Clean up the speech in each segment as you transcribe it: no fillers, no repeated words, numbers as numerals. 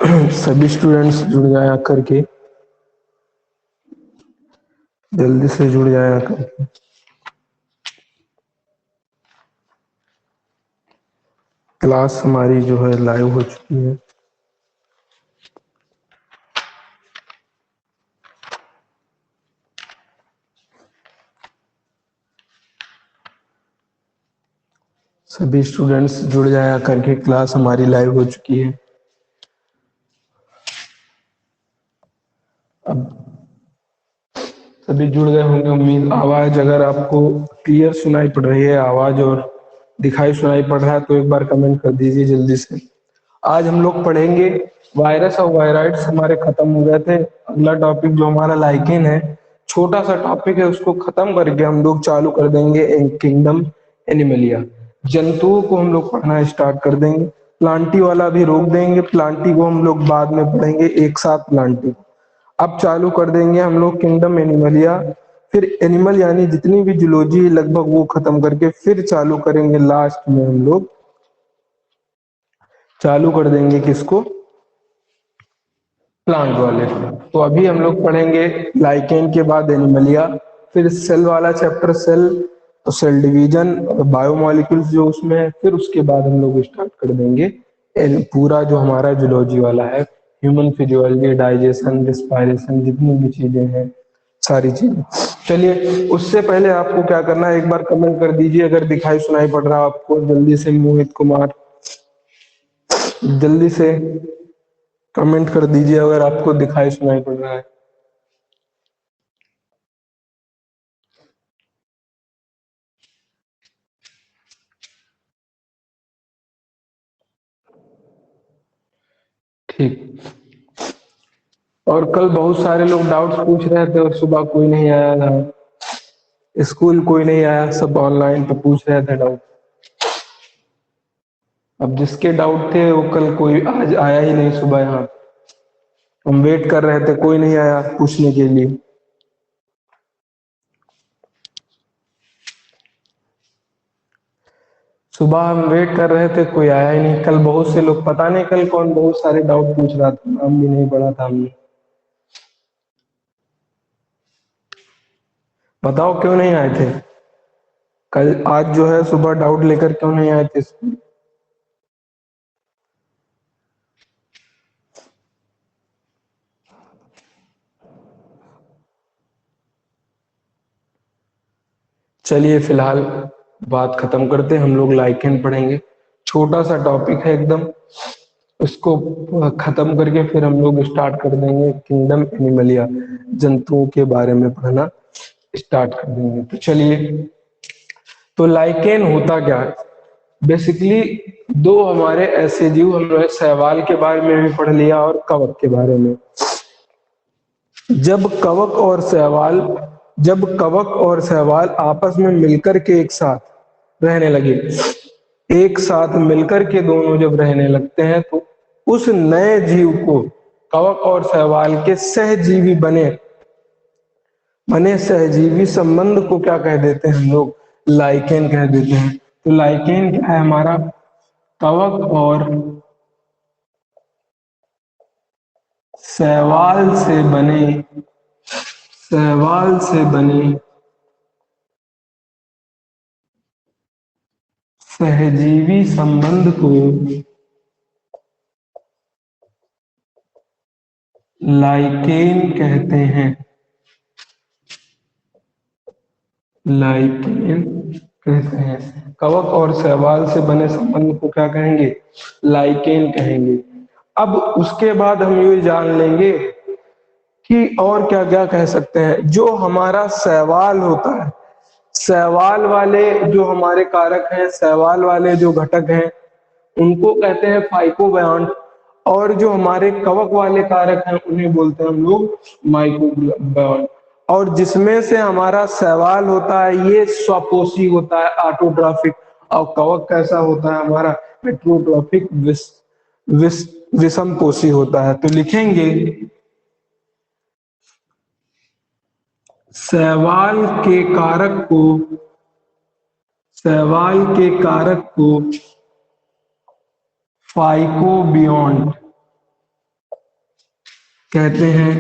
सभी स्टूडेंट्स जुड़ जाया करके, जल्दी से जुड़ जाया करके। क्लास हमारी जो है लाइव हो चुकी है। सभी स्टूडेंट्स जुड़ जाया करके, क्लास हमारी लाइव हो चुकी है। अब सभी जुड़ गए होंगे उम्मीद। आवाज अगर आपको क्लियर सुनाई पड़ रही है, आवाज और दिखाई सुनाई पड़ रहा है, तो एक बार कमेंट कर दीजिए जल्दी से। आज हम लोग पढ़ेंगे वायरस और वायराइड्स हमारे खत्म हो गए थे। अगला टॉपिक जो हमारा लाइकेन है, छोटा सा टॉपिक है, उसको खत्म करके हम लोग चालू कर देंगे किंगडम एनिमलिया। जंतुओं को हम लोग पढ़ना स्टार्ट कर देंगे। प्लांटी वाला भी रोक देंगे, प्लांटी को हम लोग बाद में पढ़ेंगे एक साथ प्लांटी। अब चालू कर देंगे हम लोग किंगडम एनिमलिया, फिर एनिमल यानी जितनी भी जूलॉजी लगभग वो खत्म करके फिर चालू करेंगे लास्ट में हम लोग चालू कर देंगे किसको, प्लांट वाले। तो अभी हम लोग पढ़ेंगे लाइकेन के बाद एनिमलिया, फिर सेल वाला चैप्टर सेल, तो सेल डिवीजन और बायोमोलिक्यूल्स जो उसमें है, फिर उसके बाद हम लोग स्टार्ट कर देंगे पूरा जो हमारा जूलॉजी वाला है, ह्यूमन फिजियोलॉजी, डाइजेशन, रिस्पायरेशन, जितनी भी चीजें हैं सारी चीजें। चलिए, उससे पहले आपको क्या करना है, एक बार कमेंट कर दीजिए अगर दिखाई सुनाई पड़ रहा है आपको। जल्दी से मोहित कुमार, जल्दी से कमेंट कर दीजिए अगर आपको दिखाई सुनाई पड़ रहा है। ठीक। और कल बहुत सारे लोग डाउट्स पूछ रहे थे और सुबह कोई नहीं आया था, स्कूल कोई नहीं आया, सब ऑनलाइन पे पूछ रहे थे डाउट। अब जिसके डाउट थे वो कल कोई आज आया ही नहीं सुबह, यहाँ हम वेट कर रहे थे, कोई नहीं आया पूछने के लिए। सुबह हम वेट कर रहे थे, कोई आया ही नहीं। कल बहुत से लोग, पता नहीं कल कौन बहुत सारे डाउट पूछ रहा था, नाम भी नहीं पढ़ा था हमने। बताओ क्यों नहीं आए थे कल? आज जो है सुबह डाउट लेकर क्यों नहीं आए थे स्कूल? चलिए फिलहाल बात खत्म करते हैं, हम लोग लाइकेन पढ़ेंगे। छोटा सा टॉपिक है एकदम, उसको खत्म करके फिर हम लोग स्टार्ट कर देंगे किंगडम एनिमलिया, जंतुओं के बारे में पढ़ना स्टार्ट कर देंगे। तो चलिए, तो लाइकेन होता क्या है? बेसिकली दो हमारे ऐसे जीव, हमने शैवाल के बारे में भी पढ़ लिया और कवक के बारे में। जब कवक और शैवाल जब कवक और शैवाल आपस में मिलकर के एक साथ रहने लगे, एक साथ मिलकर के दोनों जब रहने लगते हैं, तो उस नए जीव को, कवक और शैवाल के सहजीवी बने बने सहजीवी संबंध को क्या कह देते हैं हम लोग? लाइकेन कह देते हैं। तो लाइकेन क्या है हमारा? कवक और शैवाल से बने शैवाल से बने सहजीवी संबंध को लाइकेन कहते हैं। लाइकेन कहते हैं। कवक और शैवाल से बने संबंध को क्या कहेंगे? लाइकेन कहेंगे। अब उसके बाद हम ये जान लेंगे कि और क्या क्या कह सकते हैं। जो हमारा शैवाल होता है, शैवाल वाले जो हमारे कारक हैं, शैवाल वाले जो घटक हैं, उनको कहते हैं फाइकोबायन्ट। और जो हमारे कवक वाले कारक हैं उन्हें बोलते हैं हम लोग माइक्रोबायन्ट। और जिसमें से हमारा शैवाल होता है ये स्वपोषी होता है, ऑटोट्रॉफिक। और कवक कैसा होता है हमारा? हेटेरोट्रॉफिक, विषमपोषी होता है। तो लिखेंगे शैवाल के कारक को शैवाल के कारक को फाइकोबियॉन्ट कहते हैं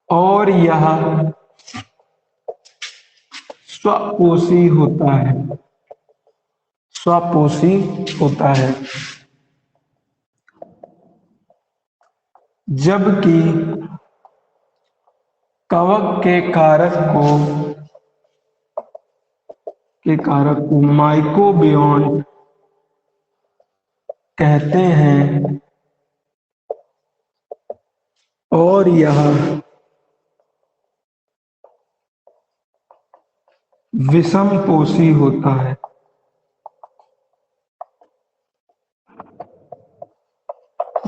और यह स्वपोषी होता है, स्वपोषी होता है, जबकि कवक के कारक को माइक्रोबियोट कहते हैं और यह विषमपोषी होता है।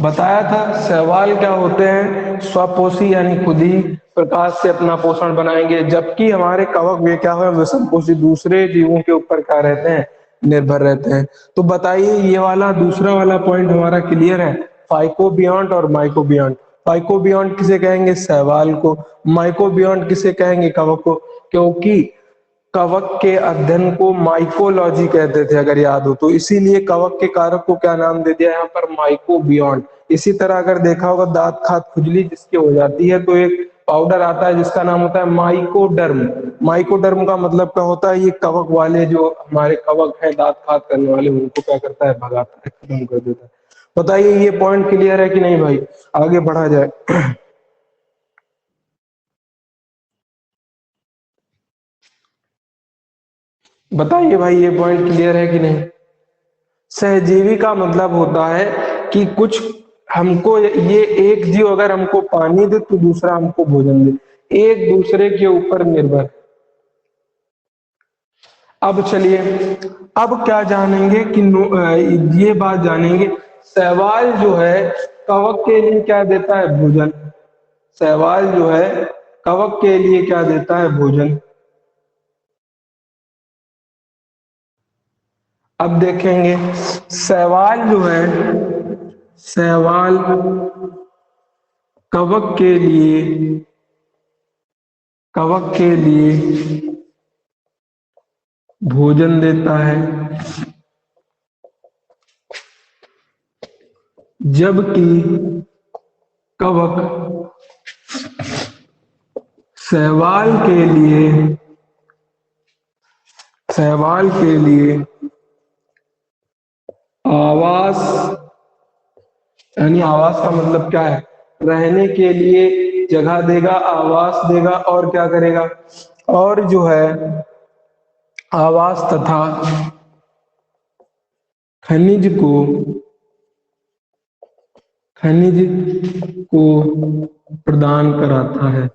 बताया था शैवाल क्या होते हैं, स्वपोषी यानी खुद ही प्रकाश से अपना पोषण बनाएंगे, जबकि हमारे कवक वे क्या है, विषमपोषी, दूसरे जीवों के ऊपर क्या रहते हैं, निर्भर रहते हैं। तो बताइए ये वाला दूसरा वाला पॉइंट हमारा क्लियर है, फाइकोबियॉन्ट और माइकोबियॉन्ट। फाइकोबियॉन्ट किसे कहेंगे, शैवाल को। माइकोबियॉन्ट किसे कहेंगे, कवक को, क्योंकि कवक के अध्ययन को माइकोलॉजी कहते थे अगर याद हो तो, इसीलिए कवक के कारक को क्या नाम दे दिया यहाँ पर, माइकोबियॉन्ट। इसी तरह अगर देखा होगा दांत खाद खुजली जिसकी हो जाती है तो एक पाउडर आता है जिसका नाम होता है माइकोडर्म। माइकोडर्म का मतलब क्या होता है, ये कवक वाले जो हमारे कवक है दांत खाद करने वाले उनको क्या करता है, भगाता है, खत्म कर देता है। बताइए ये पॉइंट क्लियर है कि नहीं भाई, आगे बढ़ा जाए। बताइए भाई ये पॉइंट क्लियर है कि नहीं। सहजीवी का मतलब होता है कि कुछ हमको ये एक जीव अगर हमको पानी दे तो दूसरा हमको भोजन दे, एक दूसरे के ऊपर निर्भर। अब चलिए अब क्या जानेंगे कि ये बात जानेंगे, शैवाल जो है कवक के लिए क्या देता है, भोजन। शैवाल जो है कवक के लिए क्या देता है, भोजन। अब देखेंगे शैवाल जो है, शैवाल कवक के लिए, कवक के लिए भोजन देता है, जबकि कवक शैवाल के लिए, शैवाल के लिए आवास, यानी आवास का मतलब क्या है, रहने के लिए जगह देगा, आवास देगा, और क्या करेगा, और जो है आवास तथा खनिज को, खनिज को प्रदान कराता है।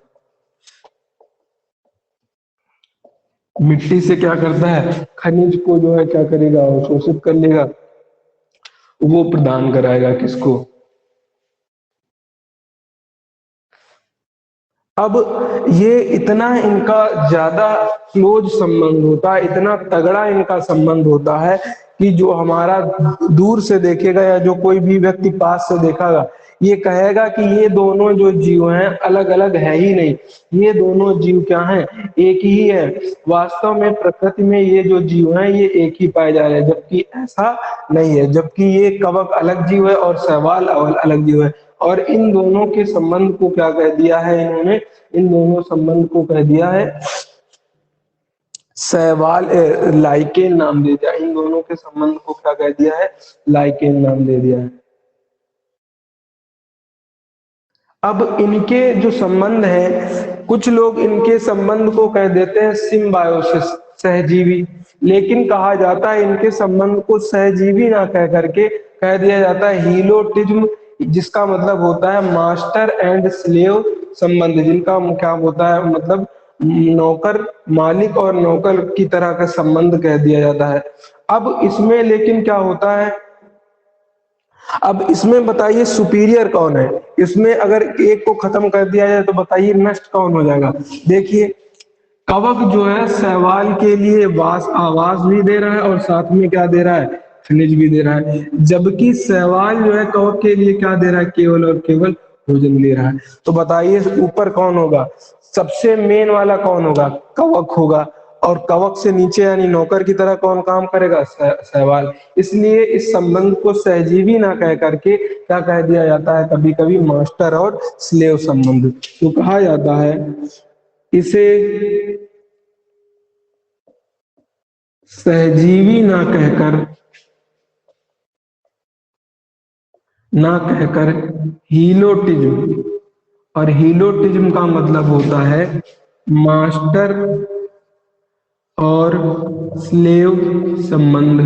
मिट्टी से क्या करता है, खनिज को जो है क्या करेगा, वो शोषित कर लेगा, वो प्रदान कराएगा किसको। अब ये इतना इनका ज्यादा क्लोज संबंध होता है, इतना तगड़ा इनका संबंध होता है कि जो हमारा दूर से देखेगा या जो कोई भी व्यक्ति पास से देखेगा ये कहेगा कि ये दोनों जो जीव हैं अलग अलग है ही नहीं, ये दोनों जीव क्या हैं, एक ही है। वास्तव में प्रकृति में ये जो जीव हैं ये एक ही पाए जा रहे हैं, जबकि ऐसा नहीं है, जबकि ये कवक अलग जीव है और शैवाल अलग जीव है। और इन दोनों के संबंध को क्या कह दिया है इन्होंने, इन दोनों संबंध को कह दिया है शैवाल, लाइकेन नाम दे दिया, इन दोनों के संबंध को क्या कह दिया है, लाइकेन नाम दे दिया है। अब इनके जो संबंध है, कुछ लोग इनके संबंध को कह देते हैं सिम्बायोसिस, सहजीवी, लेकिन कहा जाता है इनके संबंध को सहजीवी ना कह करके कह दिया जाता है हीलोटिज्म, जिसका मतलब होता है मास्टर एंड स्लेव संबंध, जिनका क्या होता है मतलब नौकर मालिक और नौकर की तरह का संबंध कह दिया जाता है। अब इसमें लेकिन क्या होता है, अब इसमें बताइए सुपीरियर कौन है, इसमें अगर एक को खत्म कर दिया जाए तो बताइए नष्ट कौन हो जाएगा। देखिए कवक जो है शैवाल के लिए वास आवास भी दे रहा है और साथ में क्या दे रहा है, खनिज भी दे रहा है, जबकि शैवाल जो है कवक के लिए क्या दे रहा है, केवल और केवल भोजन दे रहा है। तो बताइए ऊपर कौन होगा, सबसे मेन वाला कौन होगा, कवक होगा, और कवक से नीचे यानी नौकर की तरह कौन काम करेगा? शैवाल। इसलिए इस संबंध को सहजीवी ना कह करके क्या कह दिया जाता है कभी कभी? मास्टर और स्लेव संबंध। तो कहा जाता है इसे सहजीवी ना कहकर हीलोटिज्म, और हीलोटिज्म का मतलब होता है मास्टर और स्लेव संबंध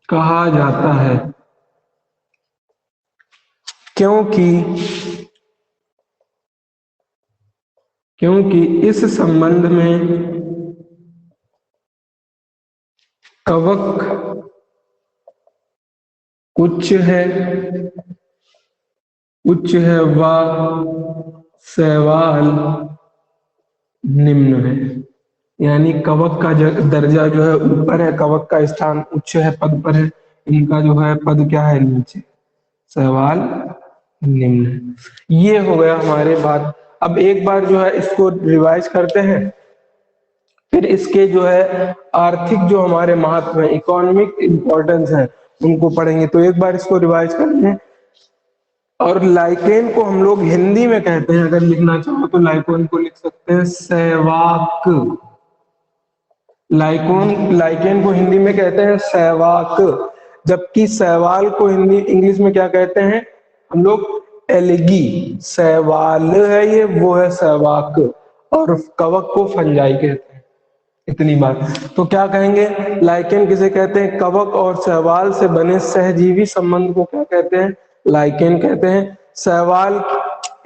कहा जाता है, क्योंकि इस संबंध में कवक उच्च है व शैवाल निम्न है। यानी कवक का दर्जा जो है ऊपर है, कवक का स्थान उच्च है, पद पर है, इनका जो है पद क्या है? नीचे। शैवाल निम्न है। ये हो गया हमारे बात। अब एक बार जो है इसको रिवाइज करते हैं, फिर इसके जो है आर्थिक जो हमारे महत्व है, इकोनॉमिक इंपॉर्टेंस है, उनको पढ़ेंगे। तो एक बार इसको रिवाइज करते हैं। और लाइकेन को हम लोग हिंदी में कहते हैं, अगर लिखना चाहो तो लाइकोन को लिख सकते हैं सहवाक। लाइकेन को हिंदी में कहते हैं सहवाक, जबकि शैवाल को हिंदी इंग्लिश में क्या कहते हैं हम लोग? एलगी। शैवाल है ये, वो है सहवाक, और कवक को फंजाई कहते हैं। इतनी बात। तो क्या कहेंगे? लाइकेन किसे कहते हैं? कवक और शैवाल से बने सहजीवी संबंध को क्या कहते हैं? लाइकेन कहते हैं। शैवाल,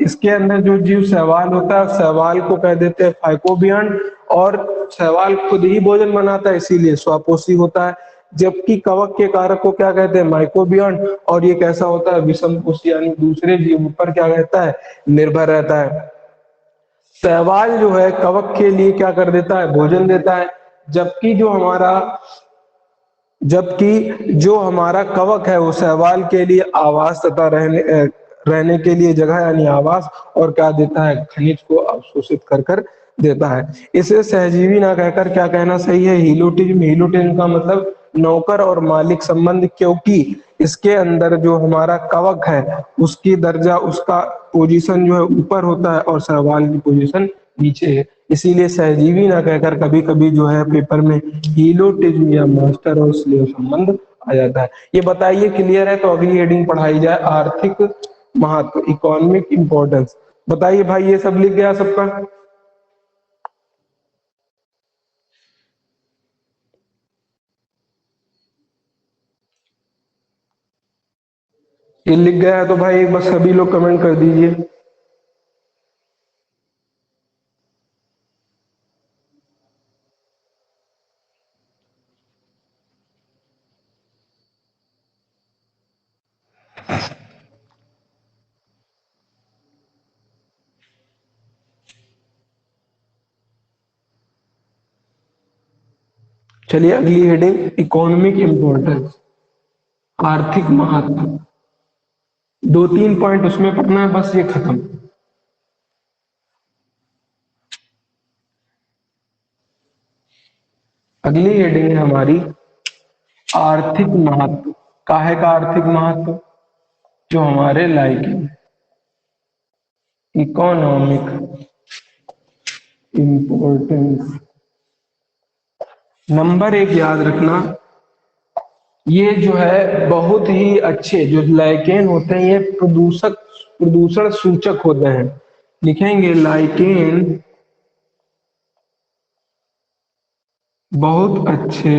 इसके अंदर जो जीव शैवाल होता है, शैवाल को कह देते हैं फाइकोबियन, और शैवाल खुद ही भोजन बनाता है इसीलिए स्वपोषी होता है। जबकि कवक के कारक को क्या कहते हैं? माइकोबियन, और ये कैसा होता है? विषमपोषी, यानी दूसरे जीवों पर क्या रहता है? निर्भर रहता है। शैवाल जो है कवक के लिए क्या कर देता है? भोजन देता है। जबकि जो हमारा कवक है वो शैवाल के लिए आवास तथा रहने के लिए जगह यानी आवास, और क्या देता है? खनिज को अवशोषित कर कर देता है। इसे सहजीवी ना कहकर क्या कहना सही है? हीलोटिज्म। हीलोटिज्म का मतलब नौकर और मालिक संबंध, क्योंकि इसके अंदर जो हमारा कवक है उसकी दर्जा, उसका पोजीशन जो है ऊपर होता है, और शैवाल की पोजीशन नीचे है। इसीलिए सहजीवी ना कहकर कभी कभी जो है पेपर में हीलोटिज्म या मास्टर और स्लेव संबंध आ जाता है। ये बताइए क्लियर है? तो अगली हेडिंग पढ़ाई जाए, आर्थिक महत्व, इकोनॉमिक इंपॉर्टेंस। बताइए भाई, ये सब लिख गया सबका? ये लिख गया है तो भाई एक बार सभी लोग कमेंट कर दीजिए। चलिए अगली हेडिंग, इकोनॉमिक इंपॉर्टेंस, आर्थिक महत्व। 2-3 पॉइंट उसमें पढ़ना है, बस ये खत्म। अगली हेडिंग है हमारी आर्थिक महत्व। काहे का आर्थिक महत्व? जो हमारे लाइक इकोनॉमिक इंपॉर्टेंस। नंबर 1 याद रखना, ये जो है बहुत ही अच्छे जो लाइकेन होते हैं, ये प्रदूषण सूचक होते हैं। लिखेंगे लाइकेन बहुत अच्छे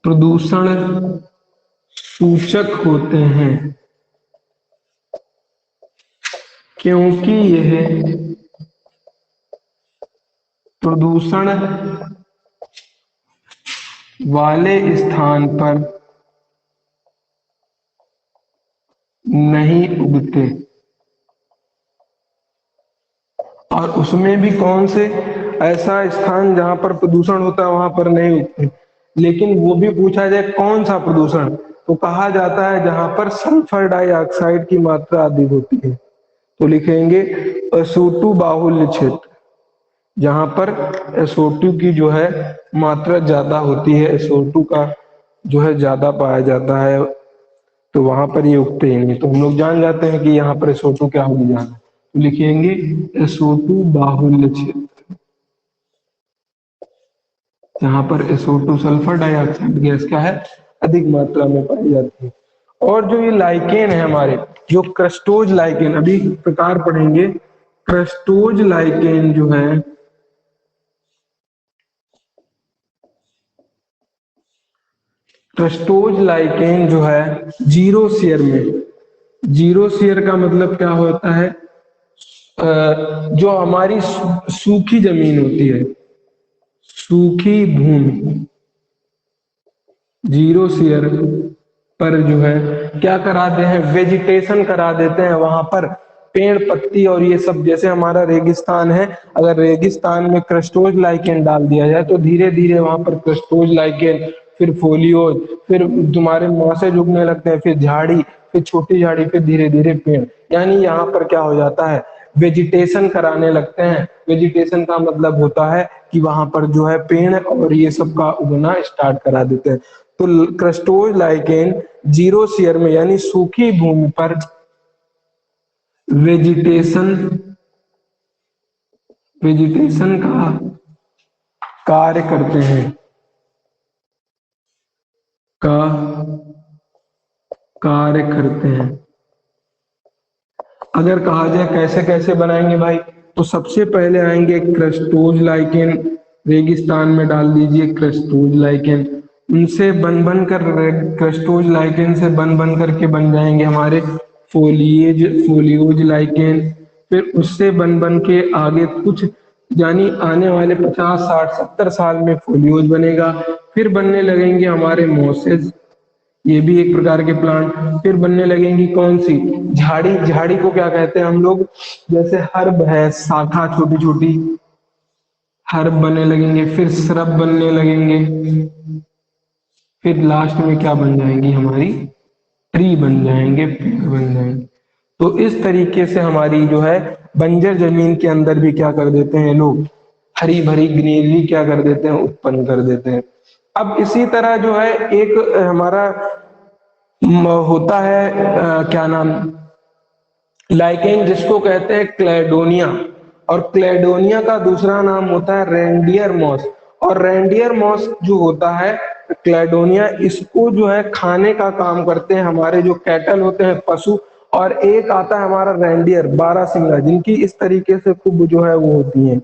प्रदूषण सूचक होते हैं, क्योंकि यह प्रदूषण वाले स्थान पर नहीं उगते। और उसमें भी कौन से? ऐसा स्थान जहां पर प्रदूषण होता है वहां पर नहीं उगते। लेकिन वो भी पूछा जाए कौन सा प्रदूषण, तो कहा जाता है जहां पर सल्फर डाइऑक्साइड की मात्रा अधिक होती है। तो लिखेंगे SO2 बाहुल्य क्षेत्र, जहां पर SO2 की जो है मात्रा ज्यादा होती है, SO2 का जो है ज्यादा पाया जाता है, तो वहां पर ये उगते ही नहीं। तो हम लोग जान जाते हैं कि यहाँ पर SO2 क्या होगी जाना, तो लिखेंगे SO2 बाहुल्य क्षेत्र, जहां पर SO2 सल्फर डाइऑक्साइड गैस क्या है अधिक मात्रा में पाई जाती है। और जो ये लाइकेन है हमारे, जो क्रस्टोज लाइकेन, अभी प्रकार पढ़ेंगे। क्रस्टोज लाइकेन जो है, क्रस्टोज लाइकेन जो है जीरो शेयर में, जीरो शेयर का मतलब क्या होता है, जो हमारी सूखी जमीन होती है, सूखी भूमि, जीरो शेयर पर जो है क्या कराते हैं, वेजिटेशन करा देते हैं वहां पर, पेड़ पत्ती और ये सब। जैसे हमारा रेगिस्तान है, अगर रेगिस्तान में क्रस्टोज लाइकेन डाल दिया जाए तो धीरे धीरे वहां पर क्रस्टोज लाइकेन, फिर फोलियोज, फिर तुम्हारे मॉसेज उगने लगते हैं, फिर झाड़ी, फिर छोटी झाड़ी, फिर धीरे धीरे पेड़। यानी यहाँ पर क्या हो जाता है, वेजिटेशन कराने लगते हैं। वेजिटेशन का मतलब होता है कि वहां पर जो है पेड़ और ये सब का उगना स्टार्ट करा देते हैं। तो क्रस्टोज लाइकेन जीरो शेयर में यानी सूखी भूमि पर वेजिटेशन, वेजिटेशन का कार्य करते हैं, का कार्य करते हैं। अगर कहा जाए कैसे कैसे बनाएंगे भाई, तो सबसे पहले आएंगे क्रस्टोज लाइकेन, रेगिस्तान में डाल दीजिए क्रस्टोज लाइकेन, उनसे बन बन कर, क्रस्टोज लाइकेन से बन बन करके बन जाएंगे हमारे फोलिएज, फोलियोज लाइकेन। फिर उससे बन बन के आगे कुछ, यानी आने वाले 50 60 70 साल में फोलियोज बनेगा। फिर बनने लगेंगे हमारे मोसेज, ये भी एक प्रकार के प्लांट। फिर बनने लगेंगी कौन सी, झाड़ी, झाड़ी को क्या कहते हैं हम लोग, जैसे हर्ब है, शाखा छोटी छोटी हर्ब बनने लगेंगे, फिर श्रब बनने लगेंगे, फिर लास्ट में क्या बन जाएंगी हमारी, ट्री बन जाएंगे, पेड़ बन जाएंगे। तो इस तरीके से हमारी जो है बंजर जमीन के अंदर भी क्या कर देते हैं लोग, हरी भरी ग्रीनरी क्या कर देते हैं, उत्पन्न कर देते हैं। अब इसी तरह जो है एक हमारा होता है क्या नाम, लाइकेन, जिसको कहते हैं क्लेडोनिया, और क्लेडोनिया का दूसरा नाम होता है रेंडियर मॉस। और रेंडियर मॉस जो होता है क्लेडोनिया, इसको जो है खाने का काम करते हैं हमारे जो कैटल होते हैं, पशु। और एक आता है हमारा रेंडियर, 12 सिंगा, जिनकी इस तरीके से खूब जो है वो होती हैं,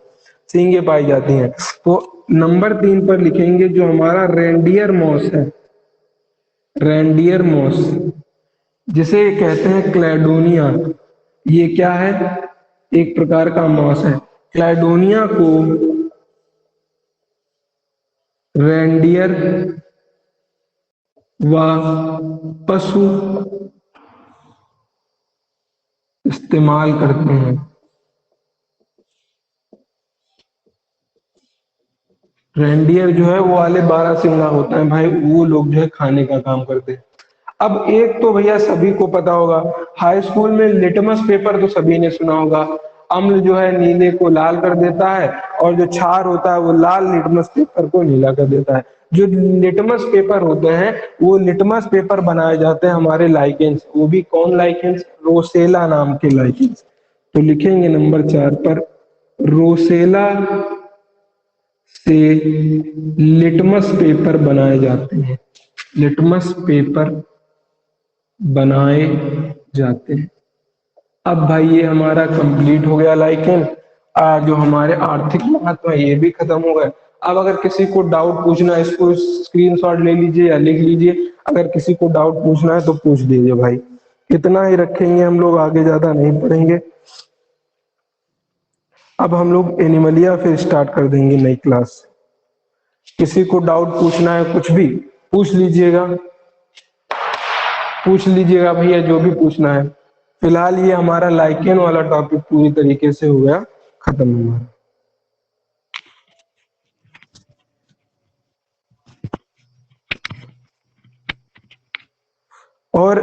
सींगे पाई जाती हैं। तो नंबर 3 पर लिखेंगे जो हमारा रेंडियर मॉस है, रेंडियर मॉस, जिसे कहते हैं क्लेडोनिया। ये क्या है, एक प्रकार का मॉस है। क्लेडोनिया को रेंडियर व पशु इस्तेमाल करते हैं। रेंडियर जो है वो वाले 12 सिंगा होता है भाई, वो लोग जो है खाने का काम करते हैं। अब एक तो भैया सभी को पता होगा, हाई स्कूल में लिटमस पेपर तो सभी ने सुना होगा। अम्ल जो है नीले को लाल कर देता है, और जो क्षार होता है वो लाल लिटमस पेपर को नीला कर देता है। जो लिटमस पेपर होते हैं वो लिटमस पेपर बनाए जाते हैं हमारे लाइकेंस, वो भी कौन लाइकेंस, रोसेला नाम के लाइकेंस। तो लिखेंगे नंबर 4 पर, रोसेला से लिटमस पेपर बनाए जाते हैं, लिटमस पेपर बनाए जाते हैं। अब भाई ये हमारा कंप्लीट हो गया लाइकेन। जो हमारे आर्थिक महत्व है ये भी खत्म हो गए। अब अगर किसी को डाउट पूछना है, इसको स्क्रीनशॉट ले लीजिए या लिख लीजिए, अगर किसी को डाउट पूछना है तो पूछ दीजिए भाई। इतना ही रखेंगे हम लोग, आगे ज्यादा नहीं पढ़ेंगे। अब हम लोग एनिमलिया फिर स्टार्ट कर देंगे नई क्लास। किसी को डाउट पूछना है कुछ भी पूछ लीजिएगा, पूछ लीजिएगा भैया जो भी पूछना है। फिलहाल ये हमारा लाइकेन वाला टॉपिक पूरी तरीके से हो गया खत्म हमारा। और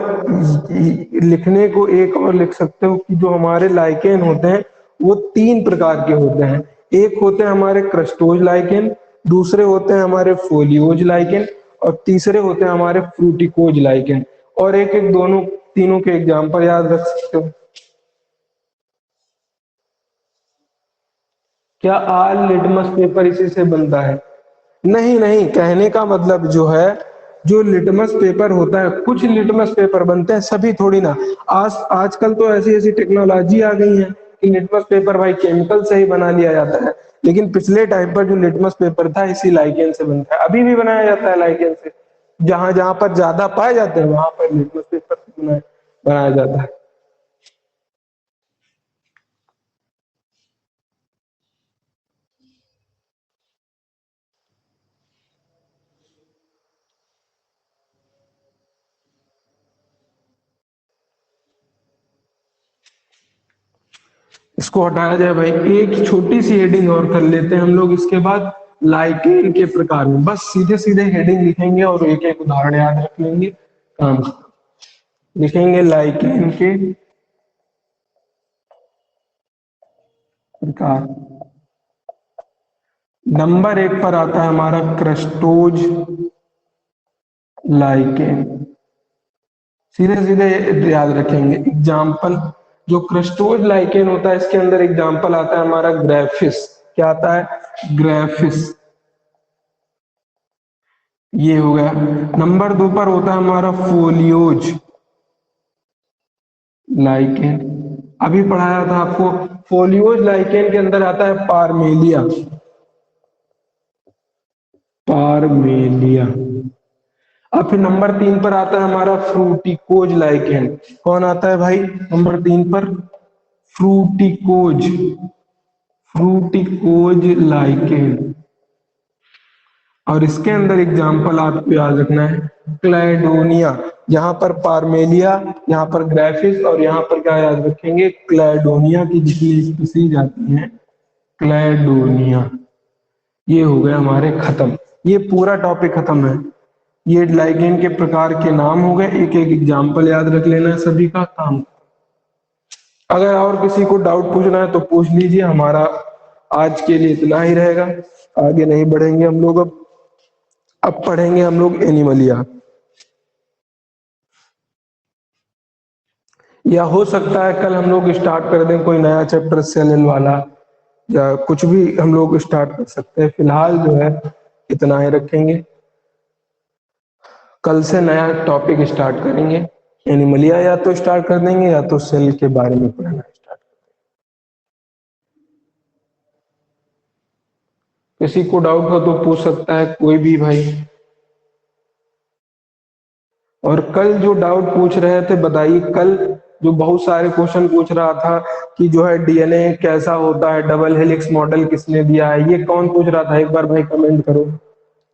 लिखने को एक और लिख सकते हो कि जो हमारे लाइकेन होते हैं वो 3 प्रकार के होते हैं। एक होते हैं हमारे क्रस्टोज लाइकेन, दूसरे होते हैं हमारे फोलियोज लाइकेन और तीसरे होते हैं हमारे फ्रूटिकोज लाइकेन। और एक एक दोनों तीनों के एग्जाम्पल याद रख सकते हो। क्या आल लिटमस पेपर इसी से बनता है? नहीं नहीं, कहने का मतलब जो है, जो लिटमस पेपर होता है, कुछ लिटमस पेपर बनते हैं, सभी थोड़ी ना। आजकल तो ऐसी ऐसी टेक्नोलॉजी आ गई है कि लिटमस पेपर भाई केमिकल से ही बना लिया जाता है, लेकिन पिछले टाइम पर जो लिटमस पेपर था इसी लाइकेन से बनता है, अभी भी बनाया जाता है लाइकेन से। जहां जहां पर ज्यादा पाए जाते हैं वहां पर लिटमस पेपर से बनाया जाता है। इसको हटाया जाए भाई, एक छोटी सी हेडिंग और कर लेते हैं हम लोग इसके बाद, लाइकेन के प्रकार में। बस सीधे सीधे हेडिंग लिखेंगे और एक एक उदाहरण याद रख लेंगे, काम लिखेंगे लाइकेन के प्रकार। नंबर 1 पर आता है हमारा क्रस्टोज लाइकेन। सीधे सीधे याद रखेंगे एग्जाम्पल। जो क्रस्टोज लाइकेन होता है इसके अंदर एग्जाम्पल आता है हमारा ग्राफिस। क्या आता है? ग्राफिस। ये हो गया। नंबर 2 पर होता है हमारा फोलियोज लाइकेन। अभी पढ़ाया था आपको। फोलियोज लाइकेन के अंदर आता है पारमेलिया। पारमेलिया। अब फिर नंबर 3 पर आता है हमारा फ्रूटिकोज लाइकेन। कौन आता है भाई नंबर 3 पर? फ्रूटिकोज। फ्रूटिकोज लाइकेन। और इसके अंदर एग्जाम्पल आपको याद रखना है क्लैडोनिया। यहाँ पर पारमेलिया, यहाँ पर ग्राफिस और यहाँ पर क्या याद रखेंगे? क्लैडोनिया की जितनी स्पीसीज आती हैं, क्लैडोनिया। ये हो गए हमारे खत्म। ये पूरा टॉपिक खत्म है। ये लाइकेन के प्रकार के नाम हो गए, एक एक एग्जाम्पल याद रख लेना है, सभी का काम। अगर और किसी को डाउट पूछना है तो पूछ लीजिए। हमारा आज के लिए इतना ही रहेगा, आगे नहीं बढ़ेंगे हम लोग। अब पढ़ेंगे हम लोग एनिमलिया। या हो सकता है कल हम लोग स्टार्ट कर दें कोई नया चैप्टर सेल वाला, या कुछ भी हम लोग स्टार्ट कर सकते हैं। फिलहाल जो है इतना ही रखेंगे। कल से नया टॉपिक स्टार्ट करेंगे एनिमलिया, या तो स्टार्ट कर देंगे या तो सेल के बारे में पढ़ना स्टार्ट। किसी को डाउट हो तो पूछ सकता है कोई भी भाई। और कल जो डाउट पूछ रहे थे बताइए, कल जो बहुत सारे क्वेश्चन पूछ रहा था कि जो है डीएनए कैसा होता है, डबल हेलिक्स मॉडल किसने दिया है, ये कौन पूछ रहा था? एक बार भाई कमेंट करो,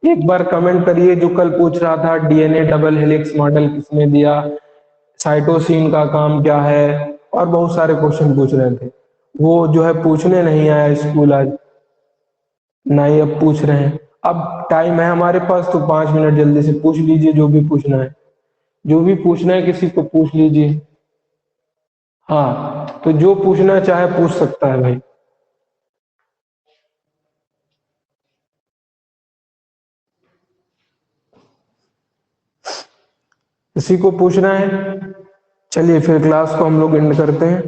एक बार कमेंट करिए। जो कल पूछ रहा था डीएनए डबल हेलिक्स मॉडल किसने दिया, साइटोसिन का काम क्या है, और बहुत सारे क्वेश्चन पूछ रहे थे। वो जो है पूछने नहीं आया स्कूल आज, ना ही अब पूछ रहे हैं। अब टाइम है हमारे पास तो 5 मिनट जल्दी से पूछ लीजिए जो भी पूछना है। जो भी पूछना है किसी को पूछ लीजिए। हाँ, तो जो पूछना चाहे पूछ सकता है भाई। किसी को पूछना है? चलिए फिर क्लास को हम लोग एंड करते हैं।